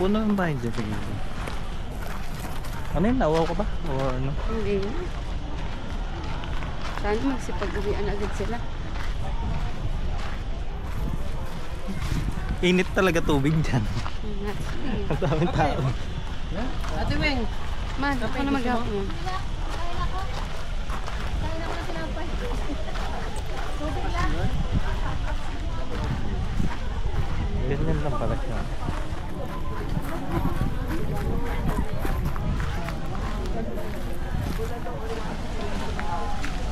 Puno lang tayo dyan sa gilid. Ano yun? Nawaw ka ba? O ano? Hindi. Sana magsipag-uwian agad sila. Init talaga tubig dyan. Ang daming tao. Ate Weng, Man, ako na maghapon. Ganyan lang pala siya.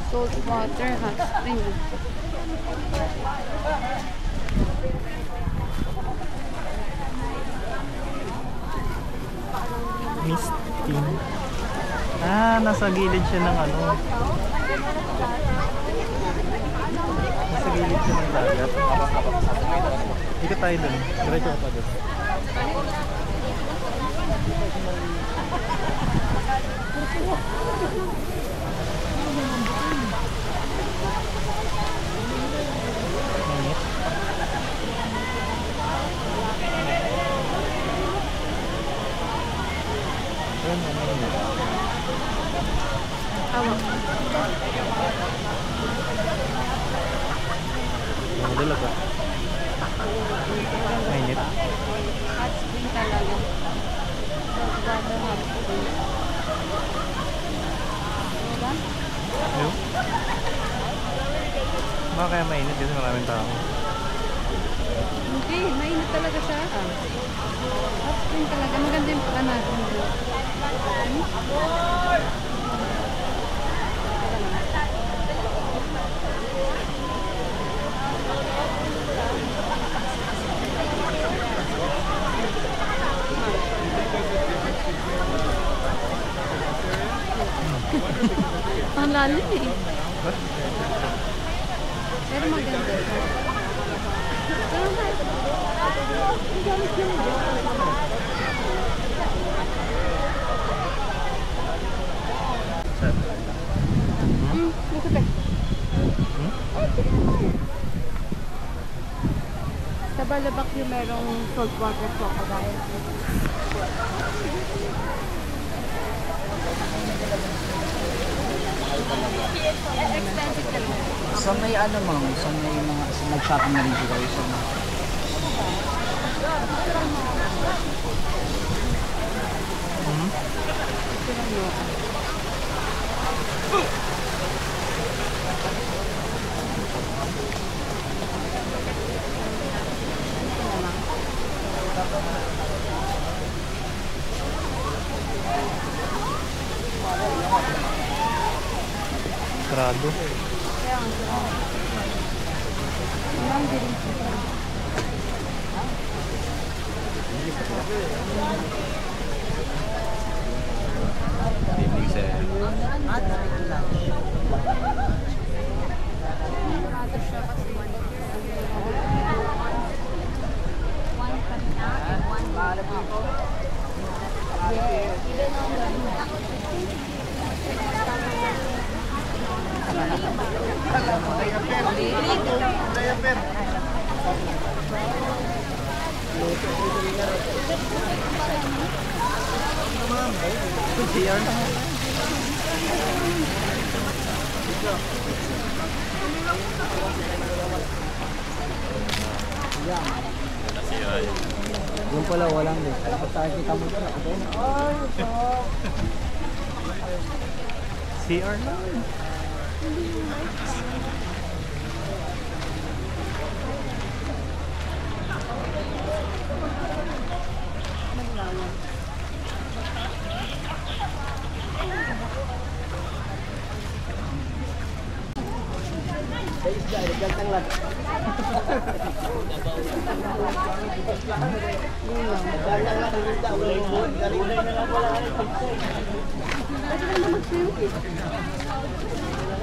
Salt water hot spring. Misting. Nasa gilid siya ng ano. Nasa gilid siya ng dagat. Dito tayo dun. Diretso ka pa dun. Init. Awa. Madala ba? Mainit. Hot spring talaga. Salt water hot spring. Diba? Ayun. Baka kaya mainit kasi maraming tao. Hindi, mainit talaga siya. Hot spring talaga. Maganda yung paka natin. Ang lalim eh. Pero maganda siya. Dito ka. Sa Balabak yung merong saltwater crocodile. Expensive talaga. sa may ano ma'am, sa may mga nag-shopping na rin siya kayo sa mga... Sarado. Yung pala walang din. Kapag tayo kita mo ito, CR lang.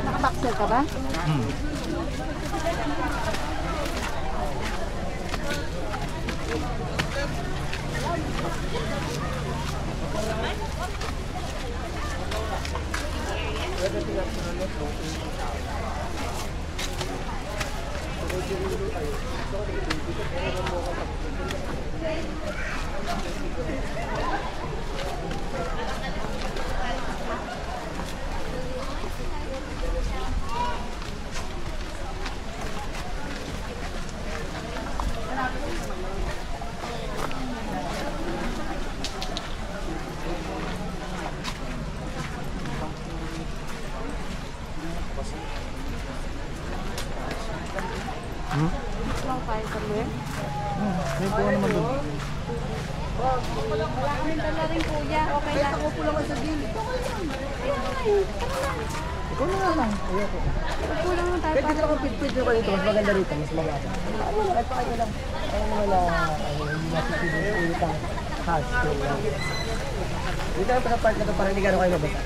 Nakabaksel ka ba? Hmm? Lang tayo kami. May kuha naman doon. Wala kaming dala rin kuya. Okay lang. Ako po lang sa gilid. Ikaw na nga lang. Ayoko. Kulang lang tayo Pwede para ko pit-pit ko dito. Mas maganda rito. Mas maganda. Ano na, kahit pakita lang. Ano naman na, hindi natin ulit ang hash. Dito ang pinapart na ito para hindi gano'n kayo mabasa.